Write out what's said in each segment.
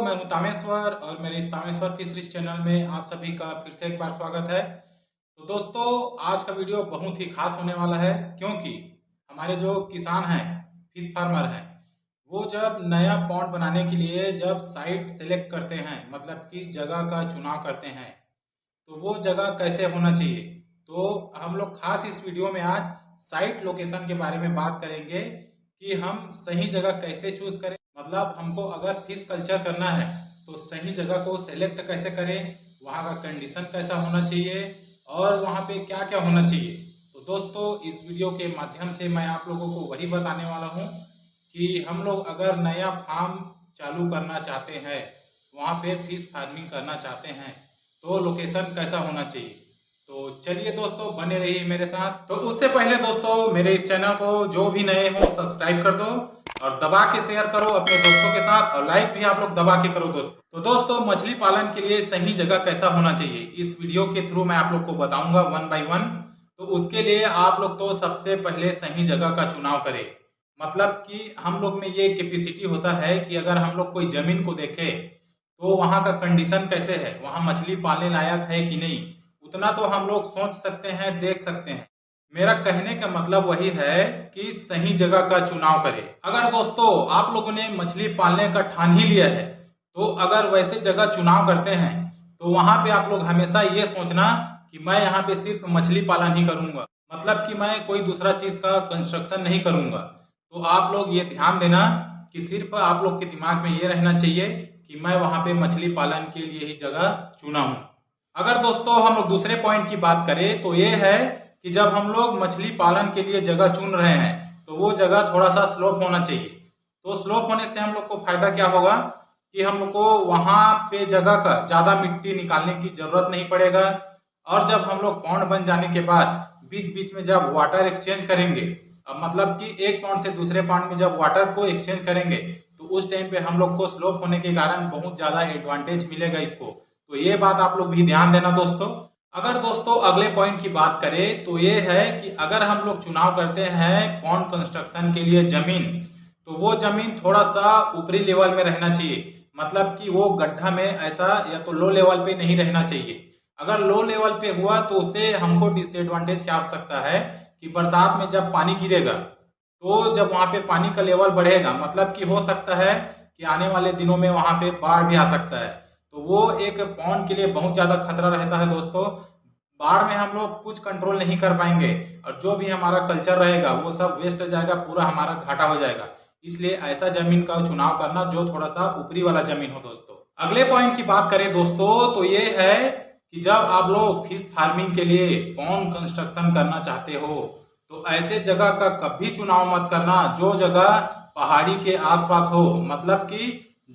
मैं हूं तामेश्वर और मेरे इस तामेश्वर फिशरीज चैनल में आप सभी का फिर से एक बार स्वागत है। तो दोस्तों, आज का वीडियो बहुत ही खास होने वाला है क्योंकि हमारे जो किसान हैं, फिश फार्मर हैं, वो जब नया पॉन्ड बनाने के लिए जब साइट सेलेक्ट करते हैं, मतलब कि जगह का चुनाव करते हैं, तो वो जगह कैसे होना चाहिए। तो हम लोग खास इस वीडियो में आज साइट लोकेशन के बारे में बात करेंगे कि हम सही जगह कैसे चूज करें। मतलब हमको अगर फिश कल्चर करना है तो सही जगह को सेलेक्ट कैसे करें, वहाँ का कंडीशन कैसा होना चाहिए और वहाँ पे क्या क्या होना चाहिए। तो दोस्तों, इस वीडियो के माध्यम से मैं आप लोगों को वही बताने वाला हूँ कि हम लोग अगर नया फार्म चालू करना चाहते हैं, वहाँ पे फिश फार्मिंग करना चाहते हैं, तो लोकेशन कैसा होना चाहिए। तो चलिए दोस्तों, बने रहिए मेरे साथ। तो उससे पहले दोस्तों, मेरे इस चैनल को जो भी नए हो सब्सक्राइब कर दो और दबा के शेयर करो अपने दोस्तों के साथ, और लाइक भी आप लोग दबा के करो दोस्तों। तो दोस्तों, मछली पालन के लिए सही जगह कैसा होना चाहिए, इस वीडियो के थ्रू मैं आप लोग को बताऊंगा वन बाय वन। तो उसके लिए आप लोग तो सबसे पहले सही जगह का चुनाव करें। मतलब कि हम लोग में ये कैपेसिटी होता है कि अगर हम लोग कोई जमीन को देखें तो वहां का कंडीशन कैसे है, वहां मछली पालने लायक है कि नहीं, उतना तो हम लोग सोच सकते हैं, देख सकते हैं। मेरा कहने का मतलब वही है कि सही जगह का चुनाव करें। अगर दोस्तों आप लोगों ने मछली पालने का ठान ही लिया है, तो अगर वैसे जगह चुनाव करते हैं तो वहां पे आप लोग हमेशा ये सोचना कि मैं यहाँ पे सिर्फ मछली पालन ही करूंगा, मतलब कि मैं कोई दूसरा चीज का कंस्ट्रक्शन नहीं करूंगा। तो आप लोग ये ध्यान देना कि सिर्फ आप लोग के दिमाग में ये रहना चाहिए कि मैं वहां पे मछली पालन के लिए ही जगह चुना हूं। अगर दोस्तों हम लोग दूसरे पॉइंट की बात करें तो ये है कि जब हम लोग मछली पालन के लिए जगह चुन रहे हैं तो वो जगह थोड़ा सा स्लोप होना चाहिए। तो स्लोप होने से हम लोग को फायदा क्या होगा कि हम लोग को वहां पे जगह का ज्यादा मिट्टी निकालने की जरूरत नहीं पड़ेगा। और जब हम लोग पॉन्ड बन जाने के बाद बीच बीच में जब वाटर एक्सचेंज करेंगे, मतलब कि एक पॉन्ड से दूसरे पॉन्ड में जब वाटर को एक्सचेंज करेंगे, तो उस टाइम पे हम लोग को स्लोप होने के कारण बहुत ज्यादा एडवांटेज मिलेगा इसको। तो ये बात आप लोग भी ध्यान देना दोस्तों। अगर दोस्तों अगले पॉइंट की बात करें तो ये है कि अगर हम लोग चुनाव करते हैं पॉन्ड कंस्ट्रक्शन के लिए जमीन, तो वो जमीन थोड़ा सा ऊपरी लेवल में रहना चाहिए। मतलब कि वो गड्ढा में ऐसा या तो लो लेवल पे नहीं रहना चाहिए। अगर लो लेवल पे हुआ तो उससे हमको डिसएडवांटेज क्या हो सकता है कि बरसात में जब पानी गिरेगा तो जब वहां पे पानी का लेवल बढ़ेगा, मतलब कि हो सकता है कि आने वाले दिनों में वहां पे बाढ़ भी आ सकता है। तो वो एक पॉन्ड के लिए बहुत ज्यादा खतरा रहता है दोस्तों। बाढ़ में हम लोग कुछ कंट्रोल नहीं कर पाएंगे और जो भी हमारा कल्चर रहेगा वो सब वेस्ट हो जाएगा, पूरा हमारा घाटा हो जाएगा। इसलिए ऐसा जमीन का चुनाव करना जो थोड़ा सा ऊपरी वाला जमीन हो दोस्तों। अगले पॉइंट की बात करें दोस्तों तो ये है कि जब आप लोग फिश फार्मिंग के लिए पॉन्ड कंस्ट्रक्शन करना चाहते हो तो ऐसे जगह का कभी चुनाव मत करना जो जगह पहाड़ी के आसपास हो। मतलब कि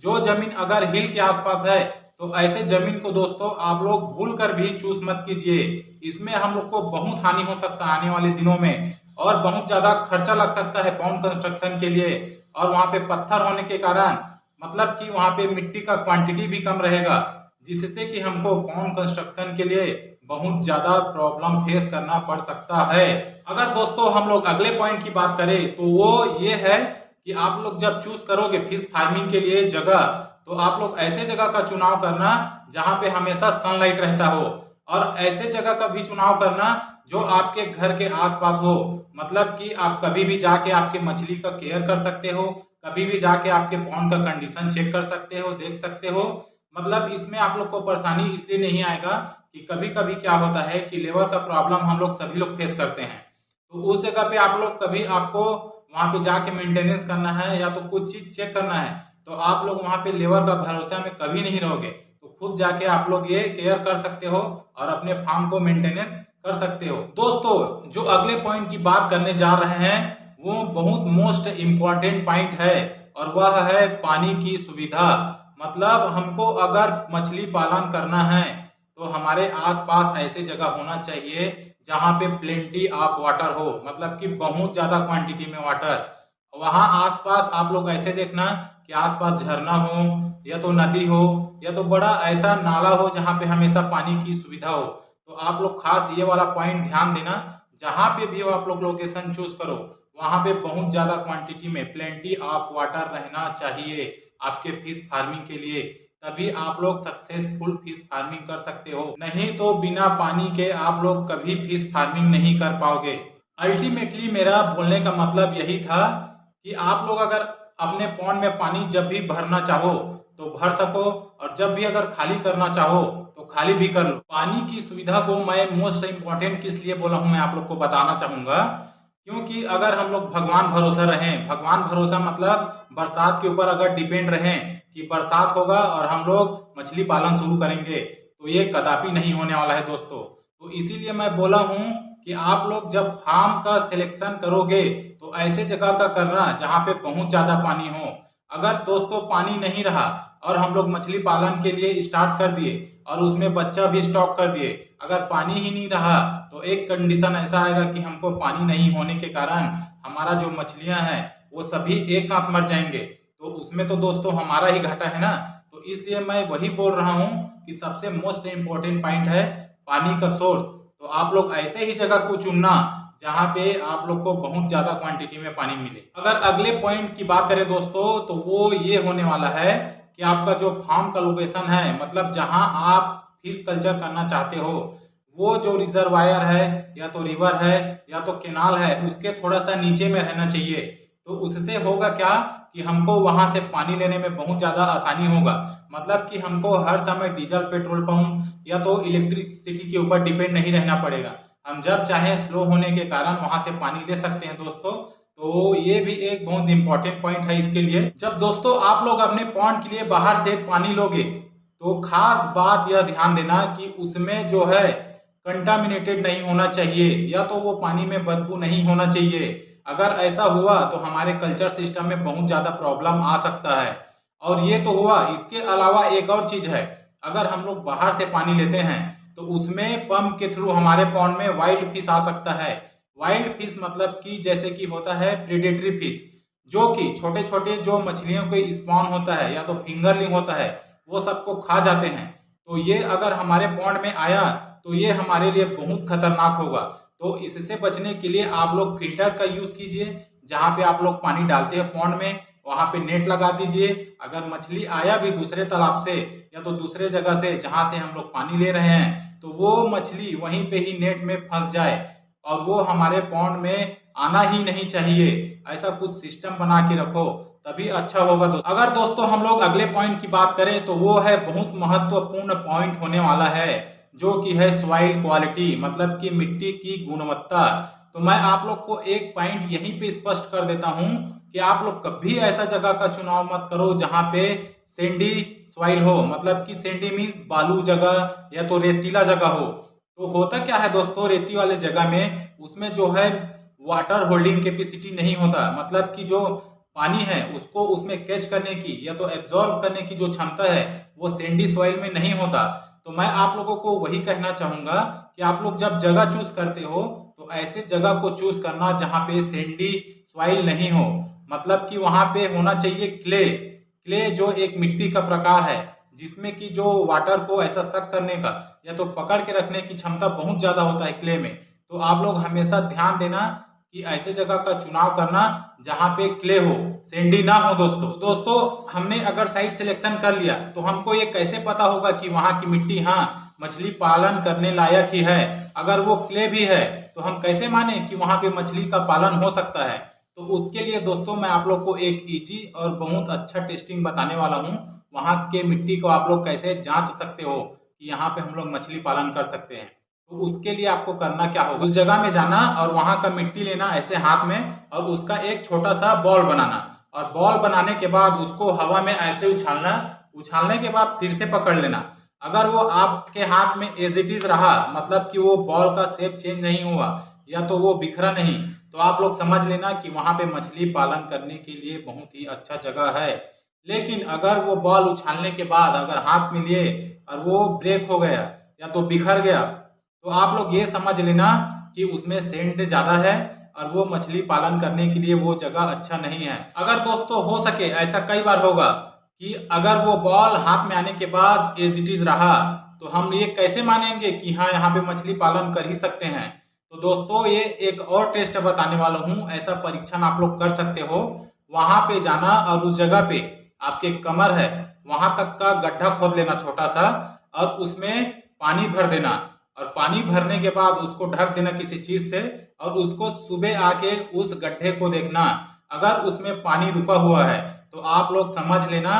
जो जमीन अगर हिल के आसपास है तो ऐसे जमीन को दोस्तों आप लोग भूल कर भी चूज मत कीजिए। इसमें हम लोग को बहुत हानि हो सकता है आने वाले दिनों में, और बहुत ज्यादा खर्चा लग सकता है पॉन्ड कंस्ट्रक्शन के लिए। और वहां पे पत्थर होने के कारण मतलब कि वहां पे मिट्टी का क्वांटिटी भी कम रहेगा, जिससे कि हमको पॉन्ड कंस्ट्रक्शन के लिए बहुत ज्यादा प्रॉब्लम फेस करना पड़ सकता है। अगर दोस्तों हम लोग अगले पॉइंट की बात करें तो वो ये है कि आप लोग जब चूज करोगे फिश फार्मिंग के लिए जगह, तो आप लोग ऐसे जगह का चुनाव करना जहां पे हमेशा सनलाइट रहता हो, और ऐसे जगह का भी चुनाव करना जो आपके घर के आसपास हो। मतलब कि आप कभी भी जाके आपके मछली का केयर कर सकते हो, कभी भी जाके आपके पॉन्ड का कंडीशन चेक कर सकते हो, देख सकते हो। मतलब इसमें आप लोग को परेशानी इसलिए नहीं आएगा कि कभी कभी क्या होता है कि लेबर का प्रॉब्लम हम लोग सभी लोग फेस करते हैं। तो उस जगह पे आप लोग कभी आपको वहां पे जाके मेंटेनेंस करना है या तो कुछ चीज चेक करना है, तो आप लोग वहां पे लेबर का भरोसा में कभी नहीं रहोगे। तो खुद जाके आप लोग ये केयर कर सकते हो और अपने फार्म को मेंटेनेंस कर सकते हो। दोस्तों जो अगले पॉइंट की बात करने जा रहे हैं वो बहुत मोस्ट इम्पोर्टेंट पॉइंट है, और वह है पानी की सुविधा। मतलब हमको अगर मछली पालन करना है तो हमारे आसपास ऐसे जगह होना चाहिए जहां पे प्लेंटी ऑफ वाटर हो, मतलब कि बहुत ज्यादा क्वांटिटी में वाटर। वहां आसपास आप लोग ऐसे देखना कि आसपास झरना हो या तो नदी हो या तो बड़ा ऐसा नाला हो जहां पे हमेशा पानी की सुविधा हो। तो आप लोग खास ये वाला पॉइंट ध्यान देना, जहां पे भी हो आप लोग लोकेशन चूज करो वहां पे बहुत ज्यादा क्वांटिटी में प्लेंटी ऑफ वाटर रहना चाहिए आपके फिश फार्मिंग के लिए। तभी आप लोग सक्सेसफुल फिश फार्मिंग कर सकते हो, नहीं तो बिना पानी के आप लोग कभी फिश फार्मिंग नहीं कर पाओगे। अल्टीमेटली मेरा बोलने का मतलब यही था कि आप लोग अगर अपने पॉन्ड में पानी जब भी भरना चाहो तो भर सको, और जब भी अगर खाली करना चाहो तो खाली भी कर लो। पानी की सुविधा को मैं मोस्ट इम्पोर्टेंट किस लिए बोला हूं मैं आप लोग को बताना चाहूंगा, क्योंकि अगर हम लोग भगवान भरोसा रहें, भगवान भरोसा मतलब बरसात के ऊपर अगर डिपेंड रहें कि बरसात होगा और हम लोग मछली पालन शुरू करेंगे, तो ये कदापि नहीं होने वाला है दोस्तों। तो इसीलिए मैं बोला हूं कि आप लोग जब फार्म का सिलेक्शन करोगे तो ऐसे जगह का करना जहां पे बहुत ज्यादा पानी हो। अगर दोस्तों पानी नहीं रहा और हम लोग मछली पालन के लिए स्टार्ट कर दिए और उसमें बच्चा भी स्टॉक कर दिए, अगर पानी ही नहीं रहा तो एक कंडीशन ऐसा आएगा कि हमको पानी नहीं होने के कारण हमारा जो मछलियां हैं वो सभी एक साथ मर जाएंगे, तो उसमें तो दोस्तों हमारा ही घाटा है ना। तो इसलिए मैं वही बोल रहा हूँ कि सबसे मोस्ट इम्पोर्टेंट पॉइंट है पानी का सोर्स। तो आप लोग ऐसे ही जगह को चुनना जहाँ पे आप लोग को बहुत ज्यादा क्वांटिटी में पानी मिले। अगर अगले पॉइंट की बात करें दोस्तों तो वो ये होने वाला है कि आपका जो फार्म का लोकेशन है, मतलब जहां आप फिश कल्चर करना चाहते हो, वो जो रिजर्वायर है या तो रिवर है या तो केनाल है उसके थोड़ा सा नीचे में रहना चाहिए। तो उससे होगा क्या कि हमको वहां से पानी लेने में बहुत ज्यादा आसानी होगा, मतलब कि हमको हर समय डीजल पेट्रोल पंप या तो इलेक्ट्रिसिटी के ऊपर डिपेंड नहीं रहना पड़ेगा। हम जब चाहे स्लो होने के कारण वहां से पानी ले सकते हैं दोस्तों। तो ये भी एक बहुत इंपॉर्टेंट पॉइंट है इसके लिए। जब दोस्तों आप लोग अपने पॉन्ड के लिए बाहर से पानी लोगे तो खास बात यह ध्यान देना कि उसमें जो है कंटामिनेटेड नहीं होना चाहिए, या तो वो पानी में बदबू नहीं होना चाहिए। अगर ऐसा हुआ तो हमारे कल्चर सिस्टम में बहुत ज्यादा प्रॉब्लम आ सकता है। और ये तो हुआ, इसके अलावा एक और चीज है, अगर हम लोग बाहर से पानी लेते हैं तो उसमें पंप के थ्रू हमारे पॉन्ड में वाइल्ड फिश आ सकता है। वाइल्ड फिश मतलब कि जैसे कि होता है प्रेडेटरी फिश, जो कि छोटे छोटे जो मछलियों के स्पॉन होता है या तो फिंगरलिंग होता है वो सबको खा जाते हैं। तो ये अगर हमारे पॉन्ड में आया तो ये हमारे लिए बहुत खतरनाक होगा। तो इससे बचने के लिए आप लोग फिल्टर का यूज कीजिए। जहाँ पे आप लोग पानी डालते हैं पॉन्ड में वहां पे नेट लगा दीजिए। अगर मछली आया भी दूसरे तालाब से या तो दूसरे जगह से जहां से हम लोग पानी ले रहे हैं, तो वो मछली वहीं पे ही नेट में फंस जाए और वो हमारे पॉन्ड में आना ही नहीं चाहिए। ऐसा कुछ सिस्टम बना के रखो तभी अच्छा होगा दोस्तों। अगर दोस्तों हम लोग अगले पॉइंट की बात करें तो वो है बहुत महत्वपूर्ण पॉइंट होने वाला है, जो कि है सॉइल क्वालिटी, मतलब कि मिट्टी की गुणवत्ता। तो मैं आप लोग को एक पॉइंट यहीं पे स्पष्ट कर देता हूं कि आप लोग कभी ऐसा जगह का चुनाव मत करो जहां पे सैंडी सॉइल हो, मतलब कि सैंडी मीन्स बालू जगह या तो रेतीला जगह हो। तो होता क्या है दोस्तों, रेती वाले जगह में उसमें जो है वाटर होल्डिंग कैपेसिटी नहीं होता, मतलब कि जो पानी है उसको उसमें कैच करने की या तो एब्जॉर्ब करने की जो क्षमता है वो सैंडी सॉइल में नहीं होता। तो मैं आप लोगों को वही कहना चाहूंगा कि आप लोग जब जगह चूज करते हो तो ऐसे जगह को चूज करना जहां पे सैंडी सॉइल नहीं हो, मतलब कि वहां पे होना चाहिए क्ले। क्ले जो एक मिट्टी का प्रकार है जिसमें कि जो वाटर को ऐसा सक करने का या तो पकड़ के रखने की क्षमता बहुत ज्यादा होता है क्ले में। तो आप लोग हमेशा ध्यान देना कि ऐसे जगह का चुनाव करना जहां पे क्ले हो, सैंडी ना हो दोस्तों हमने अगर साइट सिलेक्शन कर लिया तो हमको ये कैसे पता होगा कि वहां की मिट्टी हाँ मछली पालन करने लायक ही है। अगर वो क्ले भी है तो हम कैसे माने कि वहां पे मछली का पालन हो सकता है। तो उसके लिए दोस्तों मैं आप लोग को एक इजी और बहुत अच्छा टेस्टिंग बताने वाला हूँ। वहां के मिट्टी को आप लोग कैसे जांच सकते हो कि यहाँ पे हम लोग मछली पालन कर सकते हैं। तो उसके लिए आपको करना क्या होगा, उस जगह में जाना और वहां का मिट्टी लेना ऐसे हाथ में और उसका एक छोटा सा बॉल बनाना, और बॉल बनाने के बाद उसको हवा में ऐसे उछालना, उछालने के बाद फिर से पकड़ लेना। अगर वो आपके हाथ में एज इट इज रहा, मतलब कि वो बॉल का शेप चेंज नहीं हुआ या तो वो बिखरा नहीं, तो आप लोग समझ लेना कि वहां पे मछली पालन करने के लिए बहुत ही अच्छा जगह है। लेकिन अगर वो बॉल उछालने के बाद अगर हाथ में लिए और वो ब्रेक हो गया या तो बिखर गया, तो आप लोग ये समझ लेना कि उसमें सेंट ज्यादा है और वो मछली पालन करने के लिए वो जगह अच्छा नहीं है। अगर दोस्तों हो सके, ऐसा कई बार होगा कि अगर वो बॉल हाथ में आने के बाद एज इट इज रहा, तो हम ये कैसे मानेंगे कि हाँ यहाँ पे मछली पालन कर ही सकते हैं। तो दोस्तों ये एक और टेस्ट बताने वाला हूँ, ऐसा परीक्षण आप लोग कर सकते हो। वहां पे जाना और उस जगह पे आपके कमर है वहां तक का गड्ढा खोद लेना छोटा सा, और उसमें पानी भर देना, और पानी भरने के बाद उसको ढक देना किसी चीज से, और उसको सुबह आके उस गड्ढे को देखना। अगर उसमें पानी रुका हुआ है तो आप लोग समझ लेना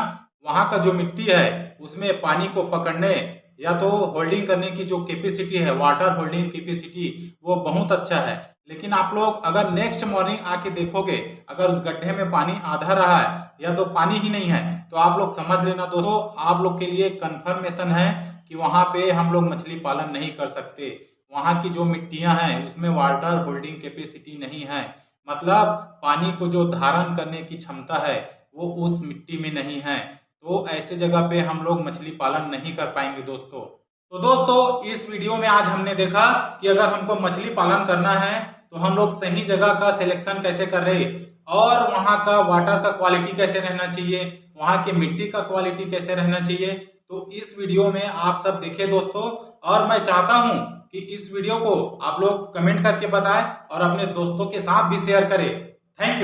वहां का जो मिट्टी है उसमें पानी को पकड़ने या तो होल्डिंग करने की जो कैपेसिटी है, वाटर होल्डिंग कैपेसिटी, वो बहुत अच्छा है। लेकिन आप लोग अगर नेक्स्ट मॉर्निंग आके देखोगे, अगर उस गड्ढे में पानी आधा रहा है या तो पानी ही नहीं है, तो आप लोग समझ लेना दोस्तों, आप लोग के लिए कंफर्मेशन है कि वहां पे हम लोग मछली पालन नहीं कर सकते। वहां की जो मिट्टियां हैं उसमें वाटर होल्डिंग कैपेसिटी नहीं है, मतलब पानी को जो धारण करने की क्षमता है वो उस मिट्टी में नहीं है। तो ऐसे जगह पे हम लोग मछली पालन नहीं कर पाएंगे दोस्तों। तो दोस्तों इस वीडियो में आज हमने देखा कि अगर हमको मछली पालन करना है तो हम लोग सही जगह का सिलेक्शन कैसे कर रहे, और वहां का वाटर का क्वालिटी कैसे रहना चाहिए, वहां की मिट्टी का क्वालिटी कैसे रहना चाहिए। तो इस वीडियो में आप सब देखें दोस्तों, और मैं चाहता हूं कि इस वीडियो को आप लोग कमेंट करके बताएं और अपने दोस्तों के साथ भी शेयर करें। Thank you.